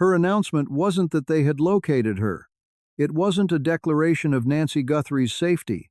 Her announcement wasn't that they had located her. It wasn't a declaration of Nancy Guthrie's safety.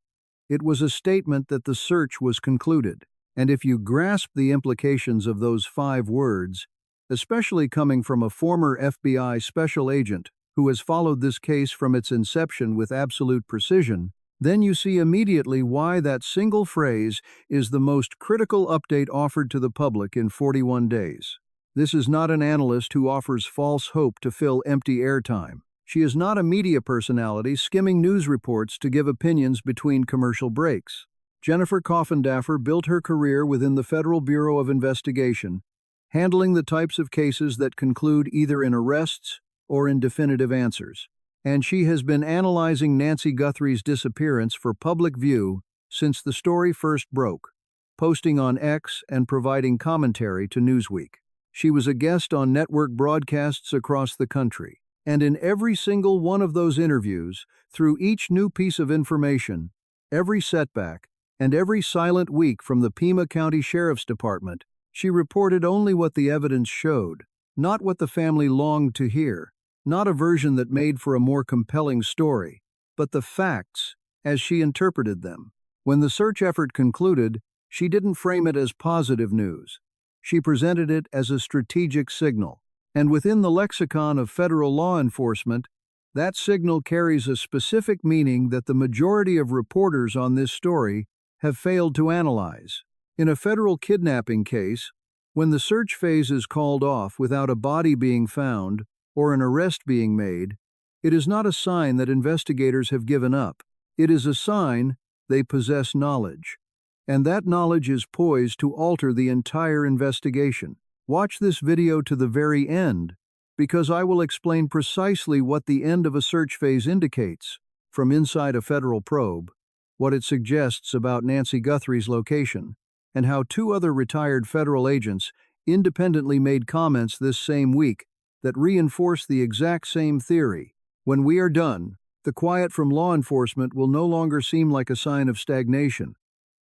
It was a statement that the search was concluded. And if you grasp the implications of those 5 words, especially coming from a former FBI special agent who has followed this case from its inception with absolute precision, then you see immediately why that single phrase is the most critical update offered to the public in 41 days. This is not an analyst who offers false hope to fill empty airtime. She is not a media personality skimming news reports to give opinions between commercial breaks. Jennifer Coffindaffer built her career within the Federal Bureau of Investigation, handling the types of cases that conclude either in arrests or in definitive answers. And she has been analyzing Nancy Guthrie's disappearance for public view since the story first broke, posting on X and providing commentary to Newsweek. She was a guest on network broadcasts across the country, and in every single one of those interviews, through each new piece of information, every setback, and every silent week from the Pima County Sheriff's Department, she reported only what the evidence showed, not what the family longed to hear, not a version that made for a more compelling story, but the facts as she interpreted them. When the search effort concluded, she didn't frame it as positive news. She presented it as a strategic signal. And within the lexicon of federal law enforcement, that signal carries a specific meaning that the majority of reporters on this story have failed to analyze. In a federal kidnapping case, when the search phase is called off without a body being found or an arrest being made, it is not a sign that investigators have given up. It is a sign they possess knowledge. And that knowledge is poised to alter the entire investigation. Watch this video to the very end, because I will explain precisely what the end of a search phase indicates, from inside a federal probe, what it suggests about Nancy Guthrie's location, and how 2 other retired federal agents independently made comments this same week that reinforce the exact same theory. When we are done, the quiet from law enforcement will no longer seem like a sign of stagnation.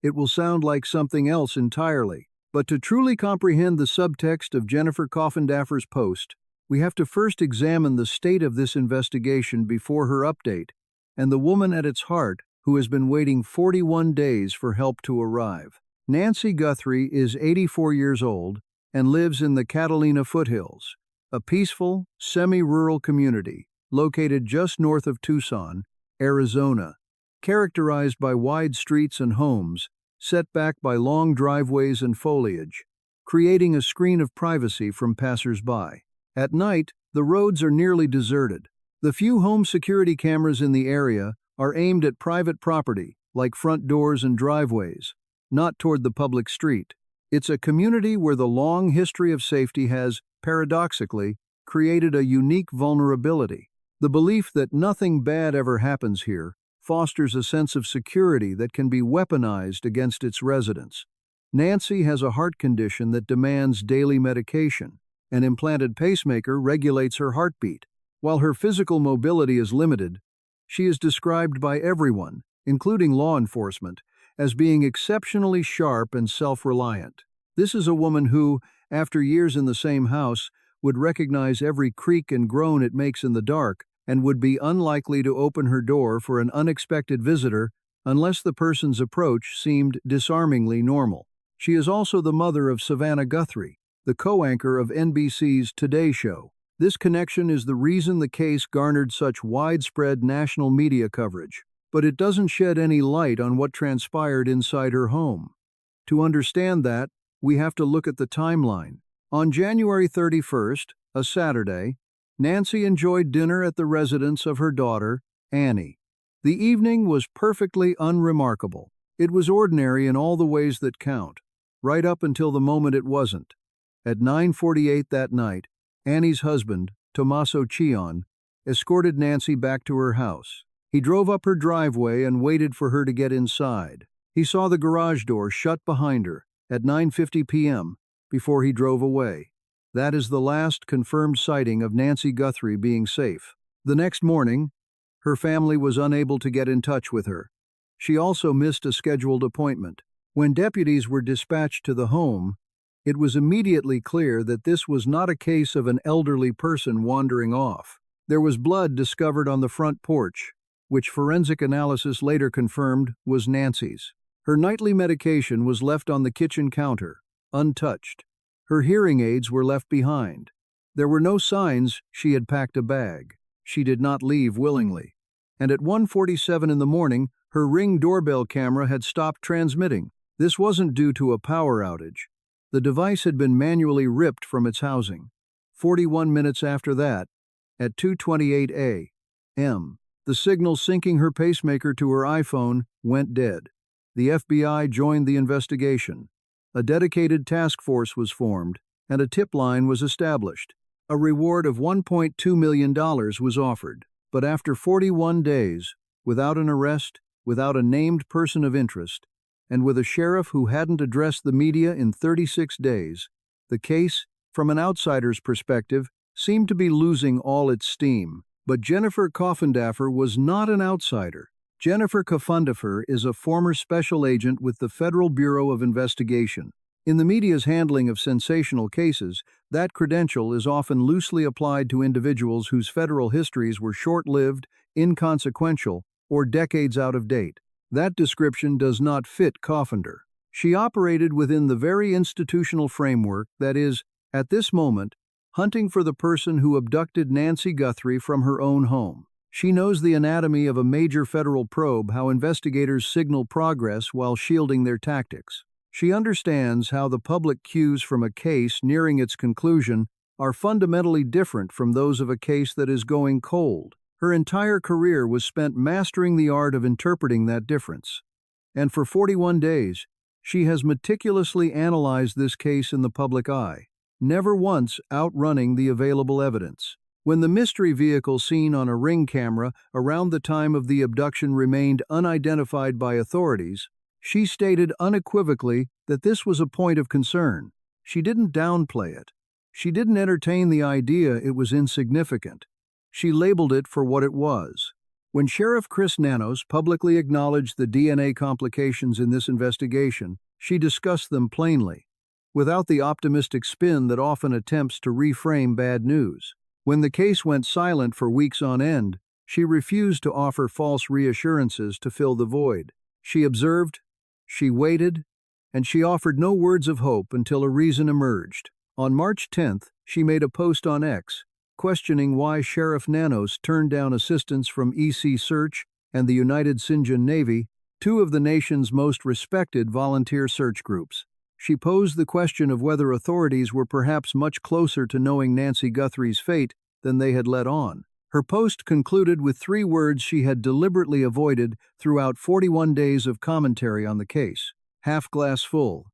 It will sound like something else entirely. But to truly comprehend the subtext of Jennifer Coffindaffer's post, we have to first examine the state of this investigation before her update, and the woman at its heart who has been waiting 41 days for help to arrive. Nancy Guthrie is 84 years old and lives in the Catalina foothills, a peaceful, semi-rural community located just north of Tucson, Arizona, characterized by wide streets and homes set back by long driveways and foliage, creating a screen of privacy from passers-by. At night, the roads are nearly deserted. The few home security cameras in the area are aimed at private property, like front doors and driveways, not toward the public street. It's a community where the long history of safety has, paradoxically, created a unique vulnerability. The belief that nothing bad ever happens here fosters a sense of security that can be weaponized against its residents. Nancy has a heart condition that demands daily medication. An implanted pacemaker regulates her heartbeat. While her physical mobility is limited, she is described by everyone, including law enforcement, as being exceptionally sharp and self-reliant. This is a woman who, after years in the same house, would recognize every creak and groan it makes in the dark, and would be unlikely to open her door for an unexpected visitor unless the person's approach seemed disarmingly normal. She is also the mother of Savannah Guthrie, the co-anchor of NBC's Today Show. This connection is the reason the case garnered such widespread national media coverage, but it doesn't shed any light on what transpired inside her home. To understand that, we have to look at the timeline. On January 31st, a Saturday, Nancy enjoyed dinner at the residence of her daughter, Annie. The evening was perfectly unremarkable. It was ordinary in all the ways that count, right up until the moment it wasn't. At 9:48 that night, Annie's husband, Tommaso Cion, escorted Nancy back to her house. He drove up her driveway and waited for her to get inside. He saw the garage door shut behind her at 9:50 p.m. before he drove away. That is the last confirmed sighting of Nancy Guthrie being safe. The next morning, her family was unable to get in touch with her. She also missed a scheduled appointment. When deputies were dispatched to the home, It was immediately clear that this was not a case of an elderly person wandering off. There was blood discovered on the front porch, which forensic analysis later confirmed was Nancy's. Her nightly medication was left on the kitchen counter, untouched. Her hearing aids were left behind. There were no signs she had packed a bag. She did not leave willingly. And at 1:47 in the morning, her Ring doorbell camera had stopped transmitting. This wasn't due to a power outage. The device had been manually ripped from its housing. 41 minutes after that, at 2:28 a.m., the signal syncing her pacemaker to her iPhone went dead. The FBI joined the investigation. A dedicated task force was formed, and a tip line was established. A reward of $1.2 million was offered. But after 41 days, without an arrest, without a named person of interest, and with a sheriff who hadn't addressed the media in 36 days, the case, from an outsider's perspective, seemed to be losing all its steam. But Jennifer Coffindaffer was not an outsider. Jennifer Coffindaffer is a former special agent with the Federal Bureau of Investigation. In the media's handling of sensational cases, that credential is often loosely applied to individuals whose federal histories were short-lived, inconsequential, or decades out of date. That description does not fit Coffindaffer. She operated within the very institutional framework that is, at this moment, hunting for the person who abducted Nancy Guthrie from her own home. She knows the anatomy of a major federal probe, how investigators signal progress while shielding their tactics. She understands how the public cues from a case nearing its conclusion are fundamentally different from those of a case that is going cold. Her entire career was spent mastering the art of interpreting that difference. And for 41 days, she has meticulously analyzed this case in the public eye, never once outrunning the available evidence. When the mystery vehicle seen on a Ring camera around the time of the abduction remained unidentified by authorities, she stated unequivocally that this was a point of concern. She didn't downplay it. She didn't entertain the idea it was insignificant. She labeled it for what it was. When Sheriff Chris Nanos publicly acknowledged the DNA complications in this investigation, she discussed them plainly, without the optimistic spin that often attempts to reframe bad news. When the case went silent for weeks on end, she refused to offer false reassurances to fill the void. She observed, she waited, and she offered no words of hope until a reason emerged. On March 10th, she made a post on X, questioning why Sheriff Nanos turned down assistance from EC Search and the United Sinjan Navy, two of the nation's most respected volunteer search groups. She posed the question of whether authorities were perhaps much closer to knowing Nancy Guthrie's fate than they had let on. Her post concluded with 3 words she had deliberately avoided throughout 41 days of commentary on the case: half glass full.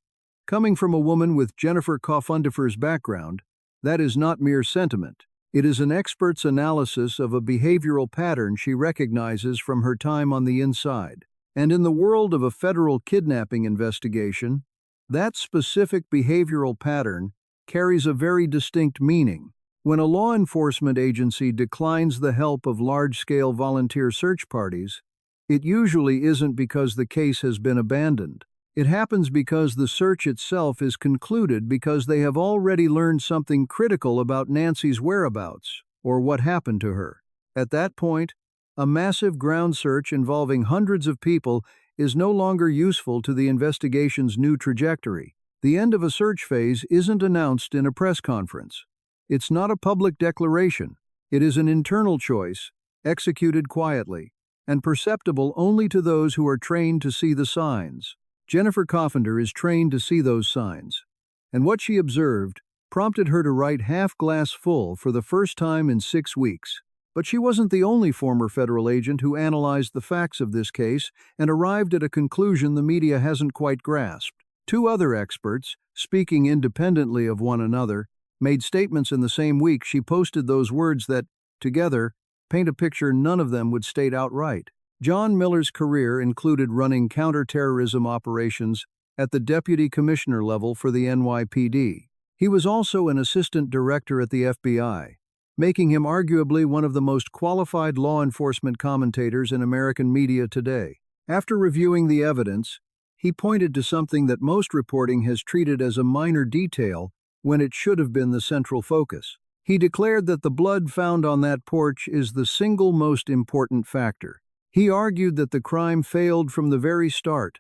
Coming from a woman with Jennifer Coffindaffer's background, that is not mere sentiment. It is an expert's analysis of a behavioral pattern she recognizes from her time on the inside. And in the world of a federal kidnapping investigation, that specific behavioral pattern carries a very distinct meaning. When a law enforcement agency declines the help of large-scale volunteer search parties, it usually isn't because the case has been abandoned. It happens because the search itself is concluded because they have already learned something critical about Nancy's whereabouts, or what happened to her. At that point, a massive ground search involving hundreds of people is no longer useful to the investigation's new trajectory. The end of a search phase isn't announced in a press conference. It's not a public declaration. It is an internal choice, executed quietly, and perceptible only to those who are trained to see the signs. Jennifer Coffindaffer is trained to see those signs, and what she observed prompted her to write half glass full for the first time in 6 weeks. But she wasn't the only former federal agent who analyzed the facts of this case and arrived at a conclusion the media hasn't quite grasped. 2 other experts, speaking independently of one another, made statements in the same week she posted those words that, together, paint a picture none of them would state outright. John Miller's career included running counterterrorism operations at the deputy commissioner level for the NYPD. He was also an assistant director at the FBI, making him arguably one of the most qualified law enforcement commentators in American media today. After reviewing the evidence, He pointed to something that most reporting has treated as a minor detail when it should have been the central focus. He declared that the blood found on that porch is the single most important factor. He argued that the crime failed from the very start,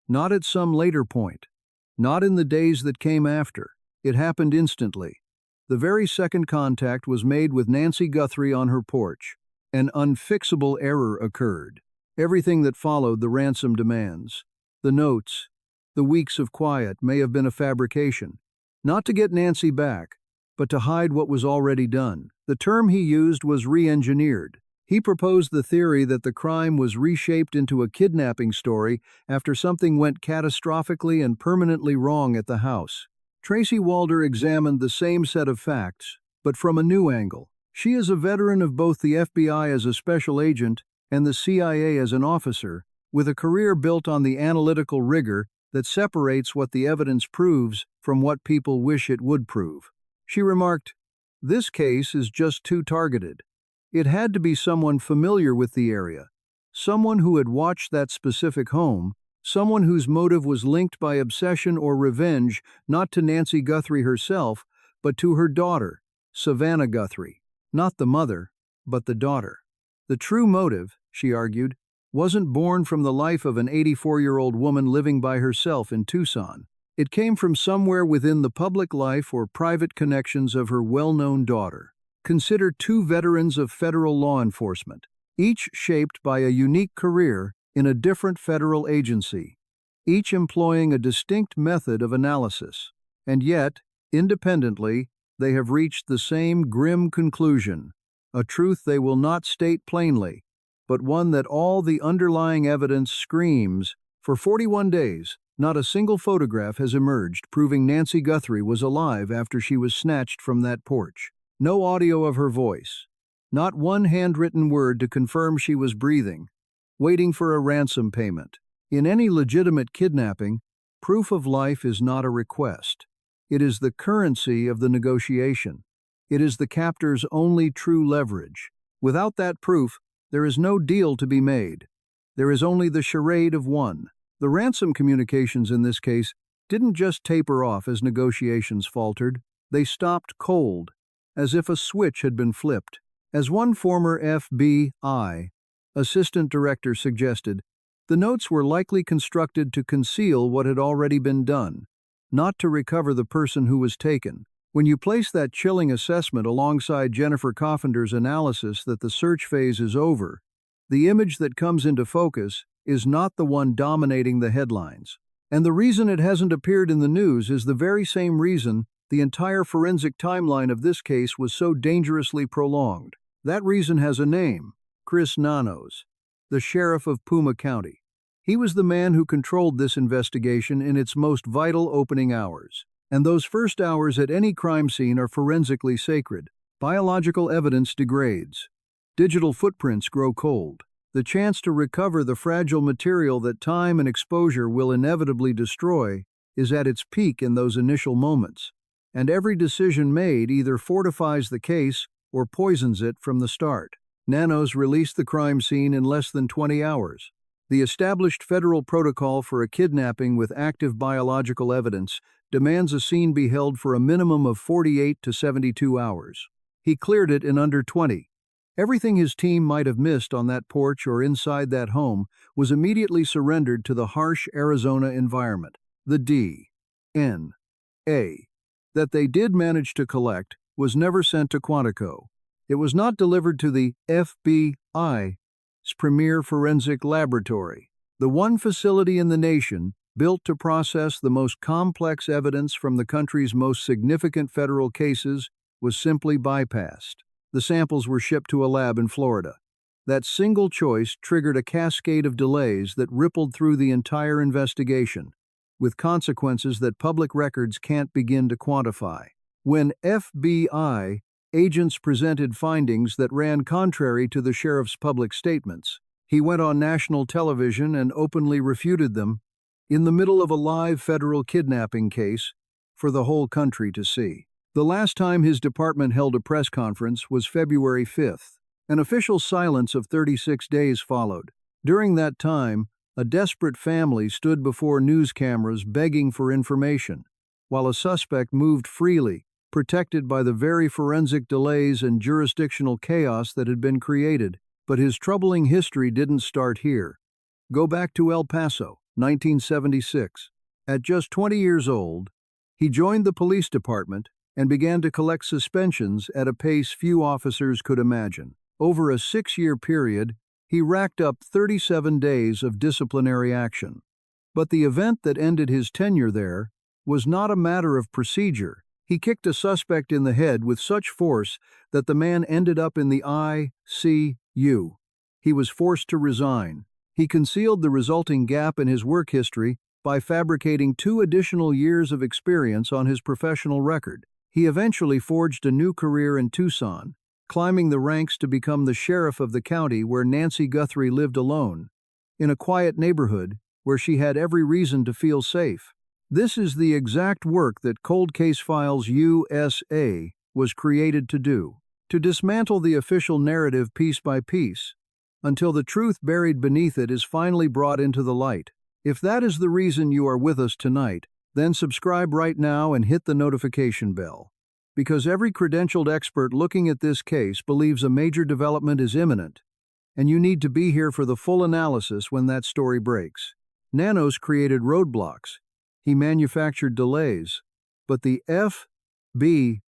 not at some later point, not in the days that came after. It happened instantly. The very second contact was made with Nancy Guthrie on her porch. An unfixable error occurred. Everything that followed the ransom demands, the notes, the weeks of quiet may have been a fabrication, not to get Nancy back, but to hide what was already done. The term he used was re-engineered. He proposed the theory that the crime was reshaped into a kidnapping story after something went catastrophically and permanently wrong at the house. Tracy Walder examined the same set of facts, but from a new angle. She is a veteran of both the FBI as a special agent and the CIA as an officer, with a career built on the analytical rigor that separates what the evidence proves from what people wish it would prove. She remarked, "This case is just too targeted. It had to be someone familiar with the area, someone who had watched that specific home, someone whose motive was linked by obsession or revenge not to Nancy Guthrie herself, but to her daughter, Savannah Guthrie. Not the mother, but the daughter. The true motive," she argued, "wasn't born from the life of an 84-year-old woman living by herself in Tucson. It came from somewhere within the public life or private connections of her well-known daughter. Consider two veterans of federal law enforcement, each shaped by a unique career in a different federal agency, each employing a distinct method of analysis, and yet, independently, they have reached the same grim conclusion, a truth they will not state plainly, but one that all the underlying evidence screams. For 41 days, not a single photograph has emerged proving Nancy Guthrie was alive after she was snatched from that porch. No audio of her voice, not one handwritten word to confirm she was breathing, waiting for a ransom payment. In any legitimate kidnapping, proof of life is not a request. It is the currency of the negotiation. It is the captor's only true leverage. Without that proof, there is no deal to be made. There is only the charade of one. The ransom communications in this case didn't just taper off as negotiations faltered. They stopped cold, as if a switch had been flipped. As one former FBI assistant director suggested, the notes were likely constructed to conceal what had already been done, not to recover the person who was taken. When you place that chilling assessment alongside Jennifer Coffinder's analysis that the search phase is over, the image that comes into focus is not the one dominating the headlines. And the reason it hasn't appeared in the news is the very same reason the entire forensic timeline of this case was so dangerously prolonged. That reason has a name: Chris Nanos, the sheriff of Puma County. He was the man who controlled this investigation in its most vital opening hours. And those first hours at any crime scene are forensically sacred. Biological evidence degrades. Digital footprints grow cold. The chance to recover the fragile material that time and exposure will inevitably destroy is at its peak in those initial moments. And every decision made either fortifies the case or poisons it from the start. Nanos released the crime scene in less than 20 hours. The established federal protocol for a kidnapping with active biological evidence demands a scene be held for a minimum of 48 to 72 hours. He cleared it in under 20. Everything his team might have missed on that porch or inside that home was immediately surrendered to the harsh Arizona environment. The DNA that they did manage to collect was never sent to Quantico. It was not delivered to the FBI's premier forensic laboratory, the one facility in the nation built to process the most complex evidence from the country's most significant federal cases, was simply bypassed. The samples were shipped to a lab in Florida. That single choice triggered a cascade of delays that rippled through the entire investigation, with consequences that public records can't begin to quantify. When FBI agents presented findings that ran contrary to the sheriff's public statements, he went on national television and openly refuted them, in the middle of a live federal kidnapping case for the whole country to see. The last time his department held a press conference was February 5th. An official silence of 36 days followed. During that time, A desperate family stood before news cameras begging for information, while a suspect moved freely, protected by the very forensic delays and jurisdictional chaos that had been created. But his troubling history didn't start here. Go back to El Paso, 1976. At just 20 years old, he joined the police department and began to collect suspensions at a pace few officers could imagine. Over a 6-year period, he racked up 37 days of disciplinary action. But the event that ended his tenure there was not a matter of procedure. He kicked a suspect in the head with such force that the man ended up in the ICU. He was forced to resign. He concealed the resulting gap in his work history by fabricating 2 additional years of experience on his professional record. He eventually forged a new career in Tucson, climbing the ranks to become the sheriff of the county where Nancy Guthrie lived alone, in a quiet neighborhood where she had every reason to feel safe. This is the exact work that Cold Case Files USA was created to do, to dismantle the official narrative piece by piece, until the truth buried beneath it is finally brought into the light. If that is the reason you are with us tonight, then subscribe right now and hit the notification bell. Because every credentialed expert looking at this case believes a major development is imminent, and you need to be here for the full analysis when that story breaks. Nanos created roadblocks. He manufactured delays, but the FBI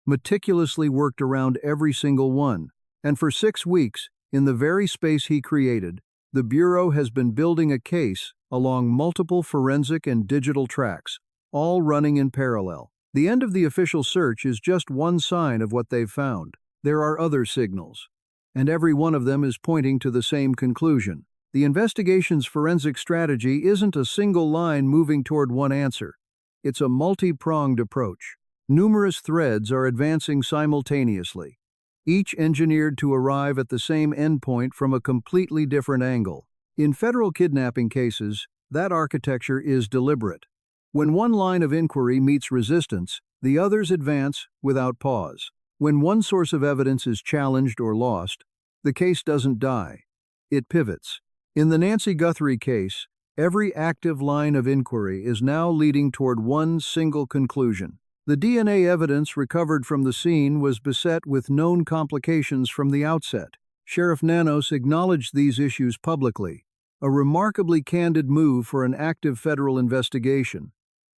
meticulously worked around every single one. And for 6 weeks, in the very space he created, the Bureau has been building a case along multiple forensic and digital tracks, all running in parallel. The end of the official search is just one sign of what they've found. There are other signals, and every one of them is pointing to the same conclusion. The investigation's forensic strategy isn't a single line moving toward one answer. It's a multi-pronged approach. Numerous threads are advancing simultaneously, each engineered to arrive at the same endpoint from a completely different angle. In federal kidnapping cases, that architecture is deliberate. When one line of inquiry meets resistance, the others advance without pause. When one source of evidence is challenged or lost, the case doesn't die. It pivots. In the Nancy Guthrie case, every active line of inquiry is now leading toward one single conclusion. The DNA evidence recovered from the scene was beset with known complications from the outset. Sheriff Nanos acknowledged these issues publicly, a remarkably candid move for an active federal investigation.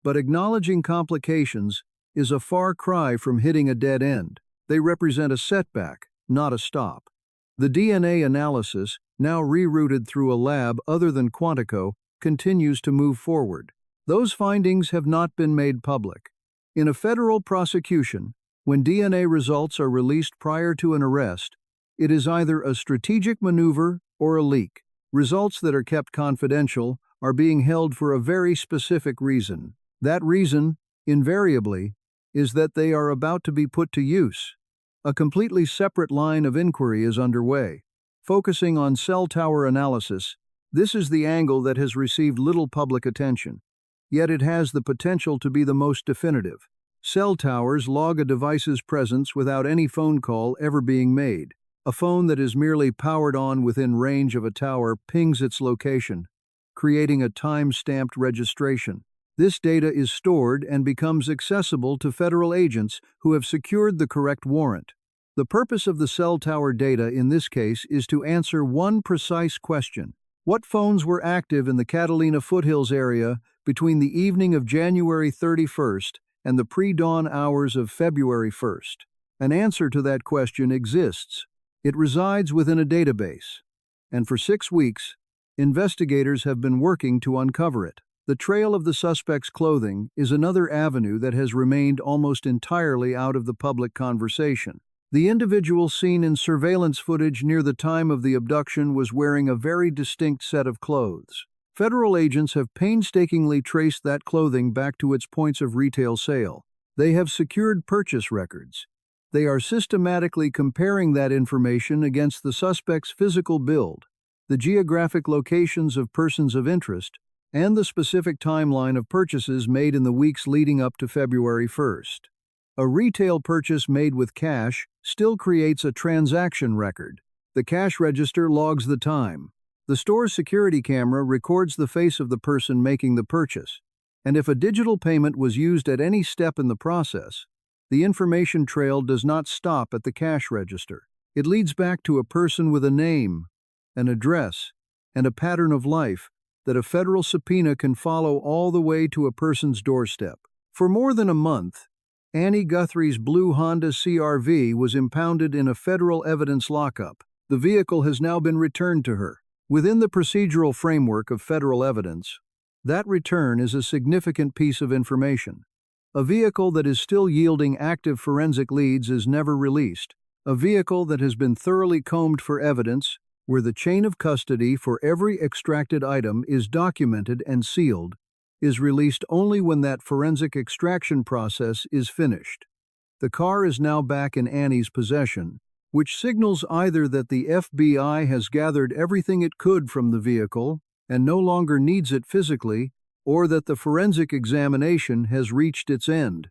But acknowledging complications is a far cry from hitting a dead end. They represent a setback, not a stop. The DNA analysis, now rerouted through a lab other than Quantico, continues to move forward. Those findings have not been made public. In a federal prosecution, when DNA results are released prior to an arrest, it is either a strategic maneuver or a leak. Results that are kept confidential are being held for a very specific reason. That reason, invariably, is that they are about to be put to use. A completely separate line of inquiry is underway. Focusing on cell tower analysis, this is the angle that has received little public attention. Yet it has the potential to be the most definitive. Cell towers log a device's presence without any phone call ever being made. A phone that is merely powered on within range of a tower pings its location, creating a time-stamped registration. This data is stored and becomes accessible to federal agents who have secured the correct warrant. The purpose of the cell tower data in this case is to answer one precise question. What phones were active in the Catalina foothills area between the evening of January 31st and the pre-dawn hours of February 1st? An answer to that question exists. It resides within a database. And for 6 weeks, investigators have been working to uncover it. The trail of the suspect's clothing is another avenue that has remained almost entirely out of the public conversation. The individual seen in surveillance footage near the time of the abduction was wearing a very distinct set of clothes. Federal agents have painstakingly traced that clothing back to its points of retail sale. They have secured purchase records. They are systematically comparing that information against the suspect's physical build, the geographic locations of persons of interest, and the specific timeline of purchases made in the weeks leading up to February 1st. A retail purchase made with cash still creates a transaction record. The cash register logs the time. The store's security camera records the face of the person making the purchase, and if a digital payment was used at any step in the process, the information trail does not stop at the cash register. It leads back to a person with a name, an address, and a pattern of life that a federal subpoena can follow all the way to a person's doorstep. For more than a month, Annie Guthrie's blue Honda CR-V was impounded in a federal evidence lockup. The vehicle has now been returned to her. Within the procedural framework of federal evidence, that return is a significant piece of information. A vehicle that is still yielding active forensic leads is never released. A vehicle that has been thoroughly combed for evidence, where the chain of custody for every extracted item is documented and sealed, is released only when that forensic extraction process is finished. The car is now back in Annie's possession, which signals either that the FBI has gathered everything it could from the vehicle and no longer needs it physically, or that the forensic examination has reached its end,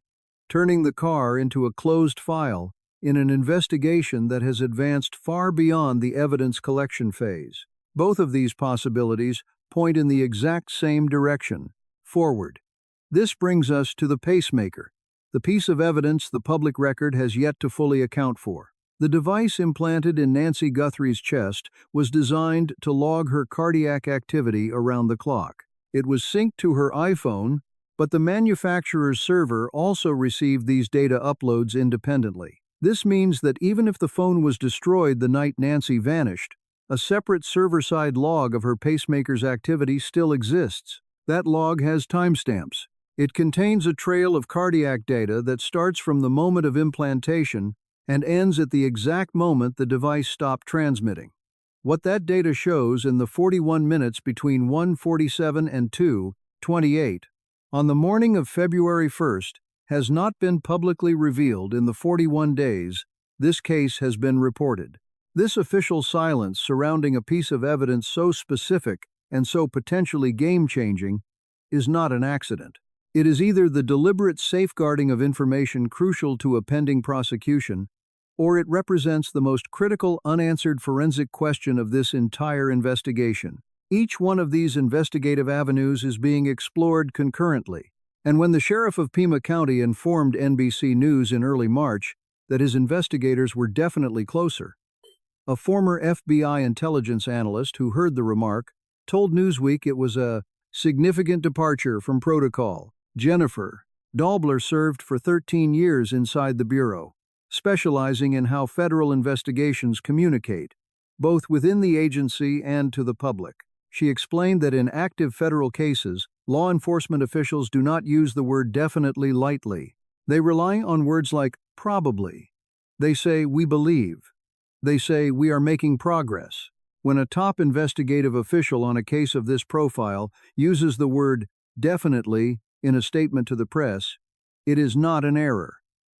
turning the car into a closed file in an investigation that has advanced far beyond the evidence collection phase. Both of these possibilities point in the exact same direction, forward. This brings us to the pacemaker, the piece of evidence the public record has yet to fully account for. The device implanted in Nancy Guthrie's chest was designed to log her cardiac activity around the clock. It was synced to her iPhone, but the manufacturer's server also received these data uploads independently. This means that even if the phone was destroyed the night Nancy vanished, a separate server-side log of her pacemaker's activity still exists. That log has timestamps. It contains a trail of cardiac data that starts from the moment of implantation and ends at the exact moment the device stopped transmitting. What that data shows in the 41 minutes between 1:47 and 2:28 on the morning of February 1st has not been publicly revealed in the 41 days this case has been reported. This official silence surrounding a piece of evidence so specific and so potentially game-changing is not an accident. It is either the deliberate safeguarding of information crucial to a pending prosecution, or it represents the most critical unanswered forensic question of this entire investigation. Each one of these investigative avenues is being explored concurrently, and when the sheriff of Pima County informed NBC News in early March that his investigators were definitely closer, a former FBI intelligence analyst who heard the remark told Newsweek it was a significant departure from protocol. Jennifer Daubler served for 13 years inside the Bureau, specializing in how federal investigations communicate, both within the agency and to the public. She explained that in active federal cases, law enforcement officials do not use the word definitely lightly. They rely on words like probably. They say we believe. They say we are making progress. When a top investigative official on a case of this profile uses the word definitely in a statement to the press, it is not an error.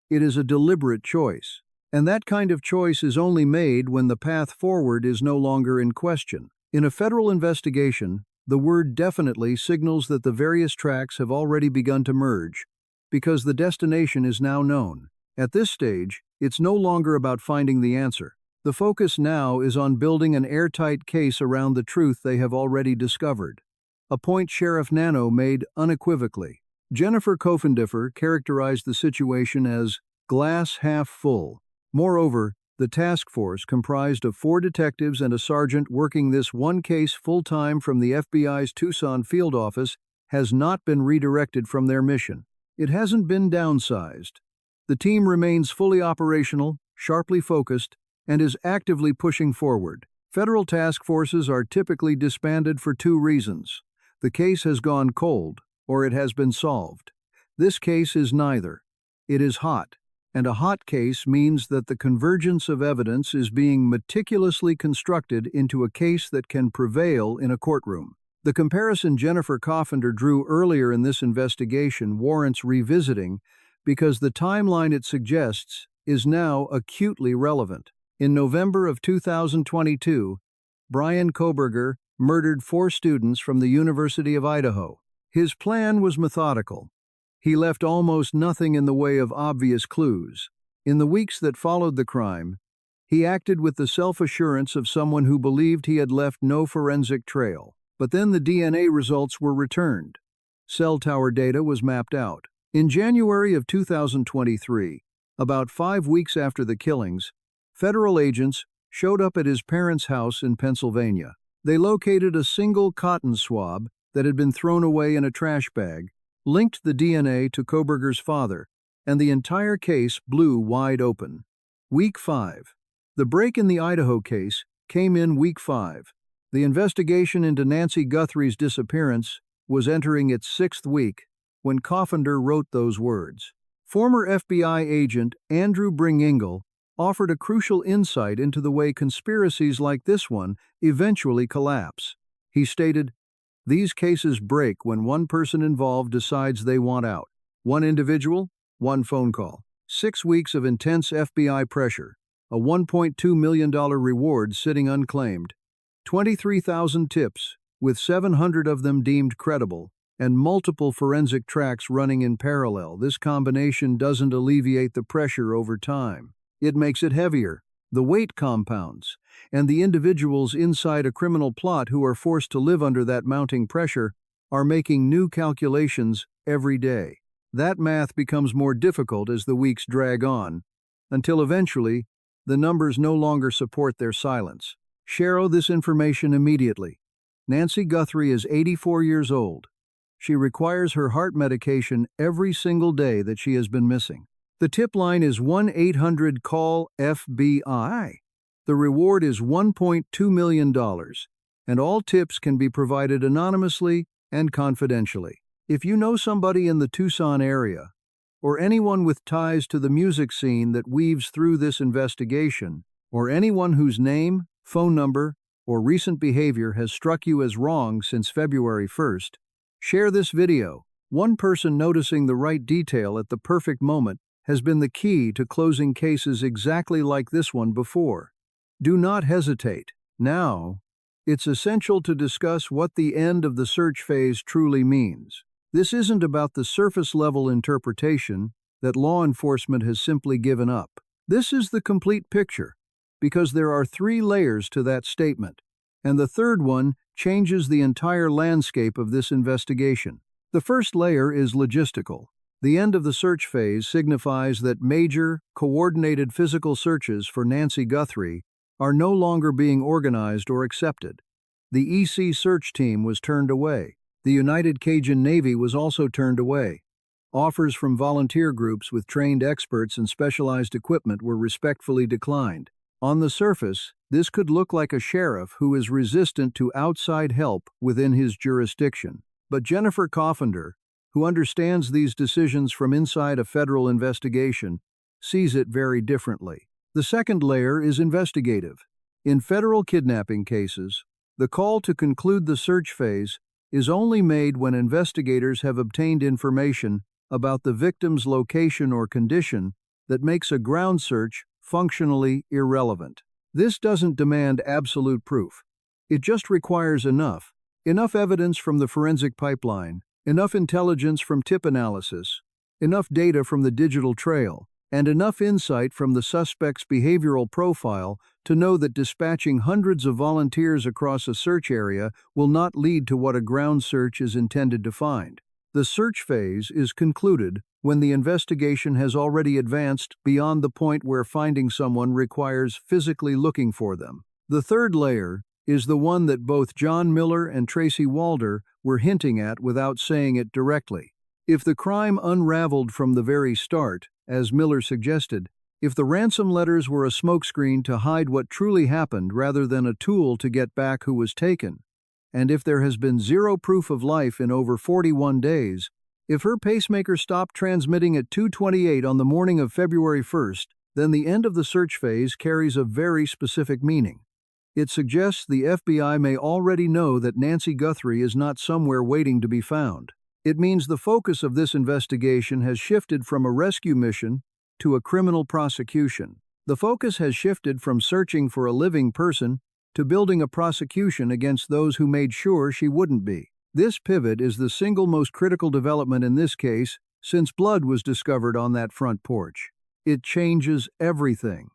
It is a deliberate choice. And that kind of choice is only made when the path forward is no longer in question. In a federal investigation, the word definitely signals that the various tracks have already begun to merge, because the destination is now known. At this stage, it's no longer about finding the answer. The focus now is on building an airtight case around the truth they have already discovered, a point Sheriff Nano made unequivocally. Jennifer Coffindaffer characterized the situation as glass half full. Moreover, the task force, comprised of 4 detectives and a sergeant working this one case full-time from the FBI's Tucson field office, has not been redirected from their mission. It hasn't been downsized. The team remains fully operational, sharply focused, and is actively pushing forward. Federal task forces are typically disbanded for 2 reasons. The case has gone cold, or it has been solved. This case is neither. It is hot, and a hot case means that the convergence of evidence is being meticulously constructed into a case that can prevail in a courtroom. The comparison Jennifer Coffindaffer drew earlier in this investigation warrants revisiting because the timeline it suggests is now acutely relevant. In November of 2022, Brian Koberger murdered 4 students from the University of Idaho. His plan was methodical. He left almost nothing in the way of obvious clues. In the weeks that followed the crime, He acted with the self-assurance of someone who believed he had left no forensic trail. But then the DNA results were returned. Cell tower data was mapped out. In January of 2023, about 5 weeks after the killings, federal agents showed up at his parents' house in Pennsylvania. They located a single cotton swab that had been thrown away in a trash bag, linked the DNA to Koberger's father, and the entire case blew wide open. Week 5. The break in the Idaho case came in Week 5. The investigation into Nancy Guthrie's disappearance was entering its 6th week when Coffindaffer wrote those words. Former FBI agent Andrew Bringingle offered a crucial insight into the way conspiracies like this one eventually collapse. He stated, "These cases break when one person involved decides they want out. One individual, one phone call. 6 weeks of intense FBI pressure, a $1.2 million reward sitting unclaimed, 23,000 tips, with 700 of them deemed credible, and multiple forensic tracks running in parallel. This combination doesn't alleviate the pressure over time. It makes it heavier. The weight compounds, and the individuals inside a criminal plot who are forced to live under that mounting pressure are making new calculations every day. That math becomes more difficult as the weeks drag on, until eventually, the numbers no longer support their silence. Share this information immediately. Nancy Guthrie is 84 years old. She requires her heart medication every single day that she has been missing. The tip line is 1-800-CALL-FBI. The reward is $1.2 million, and all tips can be provided anonymously and confidentially. If you know somebody in the Tucson area, or anyone with ties to the music scene that weaves through this investigation, or anyone whose name, phone number, or recent behavior has struck you as wrong since February 1st, share this video. One person noticing the right detail at the perfect moment has been the key to closing cases exactly like this one before. Do not hesitate. Now, it's essential to discuss what the end of the search phase truly means. This isn't about the surface-level interpretation that law enforcement has simply given up. This is the complete picture, because there are 3 layers to that statement, and the third one changes the entire landscape of this investigation. The first layer is logistical. The end of the search phase signifies that major, coordinated physical searches for Nancy Guthrie are no longer being organized or accepted. The EC search team was turned away. The United Cajun Navy was also turned away. Offers from volunteer groups with trained experts and specialized equipment were respectfully declined. On the surface, this could look like a sheriff who is resistant to outside help within his jurisdiction. But Jennifer Coffindaffer, who understands these decisions from inside a federal investigation, sees it very differently. The second layer is investigative. In federal kidnapping cases, the call to conclude the search phase is only made when investigators have obtained information about the victim's location or condition that makes a ground search functionally irrelevant. This doesn't demand absolute proof. It just requires enough evidence from the forensic pipeline, enough intelligence from tip analysis, enough data from the digital trail, and enough insight from the suspect's behavioral profile to know that dispatching hundreds of volunteers across a search area will not lead to what a ground search is intended to find. The search phase is concluded when the investigation has already advanced beyond the point where finding someone requires physically looking for them. The third layer is the one that both John Miller and Tracy Walder were hinting at without saying it directly. If the crime unraveled from the very start, as Miller suggested, if the ransom letters were a smokescreen to hide what truly happened rather than a tool to get back who was taken, and if there has been zero proof of life in over 41 days, if her pacemaker stopped transmitting at 2:28 on the morning of February 1st, then the end of the search phase carries a very specific meaning. It suggests the FBI may already know that Nancy Guthrie is not somewhere waiting to be found. It means the focus of this investigation has shifted from a rescue mission to a criminal prosecution. The focus has shifted from searching for a living person to building a prosecution against those who made sure she wouldn't be. This pivot is the single most critical development in this case since blood was discovered on that front porch. It changes everything.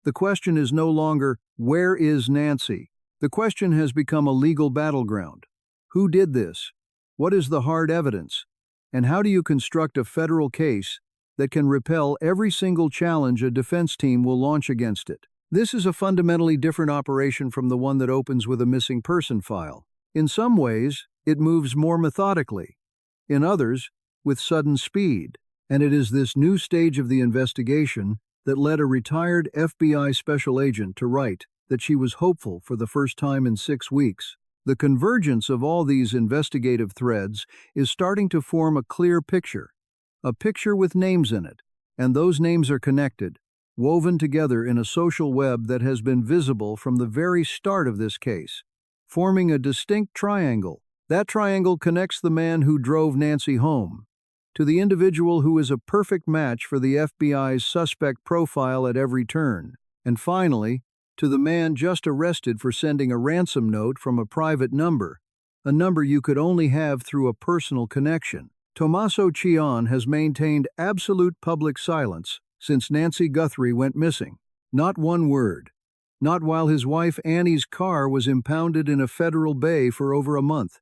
The question is no longer, where is Nancy? The question has become a legal battleground. Who did this? What is the hard evidence? And how do you construct a federal case that can repel every single challenge a defense team will launch against it? This is a fundamentally different operation from the one that opens with a missing person file. In some ways, it moves more methodically. In others, with sudden speed. And it is this new stage of the investigation that led a retired FBI special agent to write that she was hopeful for the first time in 6 weeks. The convergence of all these investigative threads is starting to form a clear picture, a picture with names in it, and those names are connected, woven together in a social web that has been visible from the very start of this case, forming a distinct triangle. That triangle connects the man who drove Nancy home to the individual who is a perfect match for the FBI's suspect profile at every turn, and finally, to the man just arrested for sending a ransom note from a private number, a number you could only have through a personal connection. Tommaso Cion has maintained absolute public silence since Nancy Guthrie went missing. Not one word. Not while his wife Annie's car was impounded in a federal bay for over a month.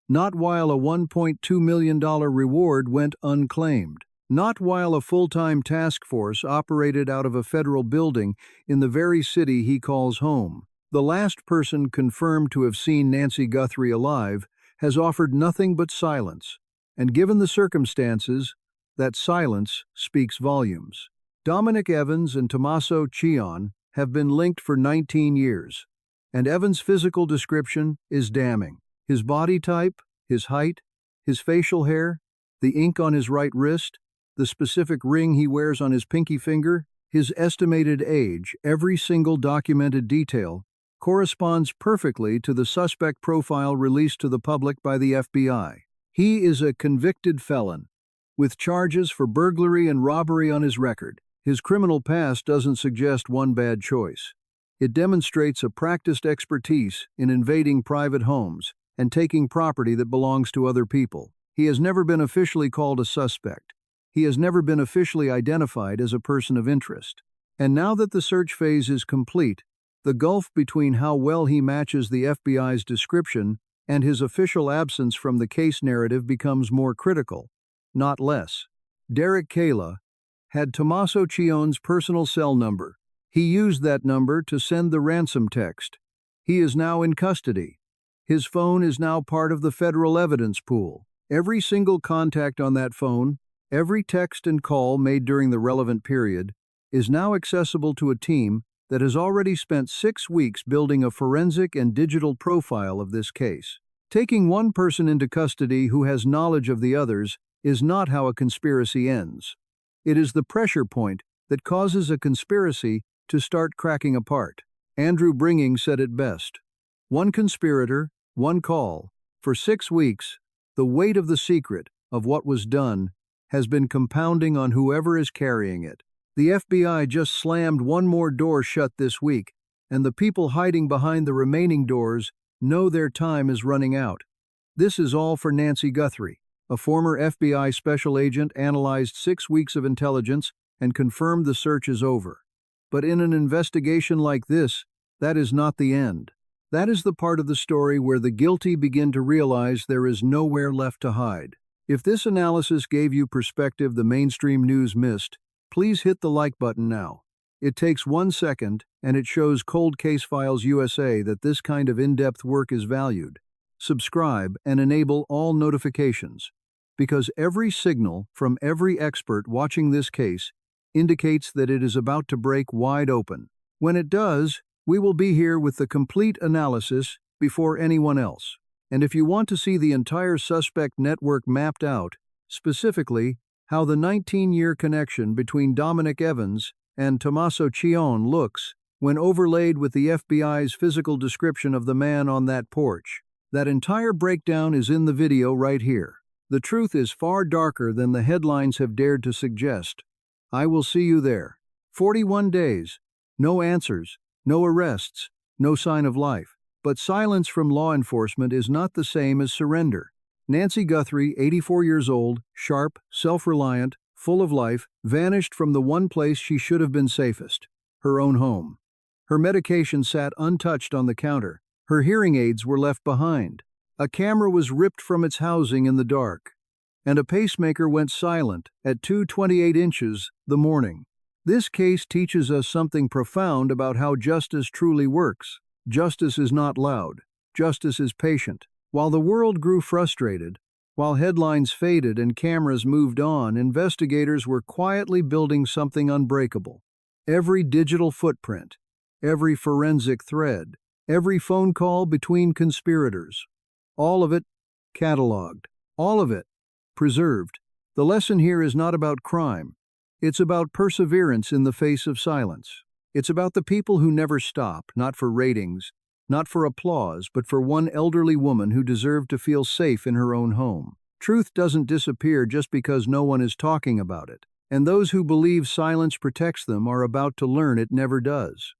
Not while a $1.2 million reward went unclaimed. Not while a full-time task force operated out of a federal building in the very city he calls home. The last person confirmed to have seen Nancy Guthrie alive has offered nothing but silence, and given the circumstances, that silence speaks volumes. Dominic Evans and Tommaso Cion have been linked for 19 years, and Evans' physical description is damning. His body type, his height, his facial hair, the ink on his right wrist, the specific ring he wears on his pinky finger, his estimated age, every single documented detail, corresponds perfectly to the suspect profile released to the public by the FBI. He is a convicted felon, with charges for burglary and robbery on his record. His criminal past doesn't suggest one bad choice. It demonstrates a practiced expertise in invading private homes and taking property that belongs to other people. He has never been officially called a suspect. He has never been officially identified as a person of interest. And now that the search phase is complete, the gulf between how well he matches the FBI's description and his official absence from the case narrative becomes more critical, not less. Derek Kayla had Tommaso Cion's personal cell number. He used that number to send the ransom text. He is now in custody. His phone is now part of the federal evidence pool. Every single contact on that phone, every text and call made during the relevant period, is now accessible to a team that has already spent 6 weeks building a forensic and digital profile of this case. Taking one person into custody who has knowledge of the others is not how a conspiracy ends. It is the pressure point that causes a conspiracy to start cracking apart. Andrew Bringing said it best. One conspirator, one call. For 6 weeks, the weight of the secret of what was done has been compounding on whoever is carrying it. The FBI just slammed one more door shut this week, and the people hiding behind the remaining doors know their time is running out. This is all for Nancy Guthrie. A former FBI special agent analyzed 6 weeks of intelligence and confirmed the search is over. But in an investigation like this, that is not the end. That is the part of the story where the guilty begin to realize there is nowhere left to hide. If this analysis gave you perspective the mainstream news missed, please hit the like button now. It takes 1 second, and it shows Cold Case Files USA that this kind of in-depth work is valued. Subscribe and enable all notifications, because every signal from every expert watching this case indicates that it is about to break wide open. When it does, we will be here with the complete analysis before anyone else. And if you want to see the entire suspect network mapped out, specifically how the 19-year connection between Dominic Evans and Tommaso Cion looks when overlaid with the FBI's physical description of the man on that porch, that entire breakdown is in the video right here. The truth is far darker than the headlines have dared to suggest. I will see you there. 41 days. No answers, no arrests, no sign of life. But silence from law enforcement is not the same as surrender. Nancy Guthrie, 84 years old, sharp, self-reliant, full of life, vanished from the one place she should have been safest. her own home. Her medication sat untouched on the counter. Her hearing aids were left behind. A camera was ripped from its housing in the dark. And a pacemaker went silent at 2:28 inches the morning. This case teaches us something profound about how justice truly works. Justice is not loud. Justice is patient. While the world grew frustrated, while headlines faded and cameras moved on, investigators were quietly building something unbreakable. Every digital footprint, every forensic thread, every phone call between conspirators, all of it cataloged, all of it preserved. The lesson here is not about crime. It's about perseverance in the face of silence. It's about the people who never stop, not for ratings, not for applause, but for one elderly woman who deserved to feel safe in her own home. Truth doesn't disappear just because no one is talking about it, and those who believe silence protects them are about to learn it never does.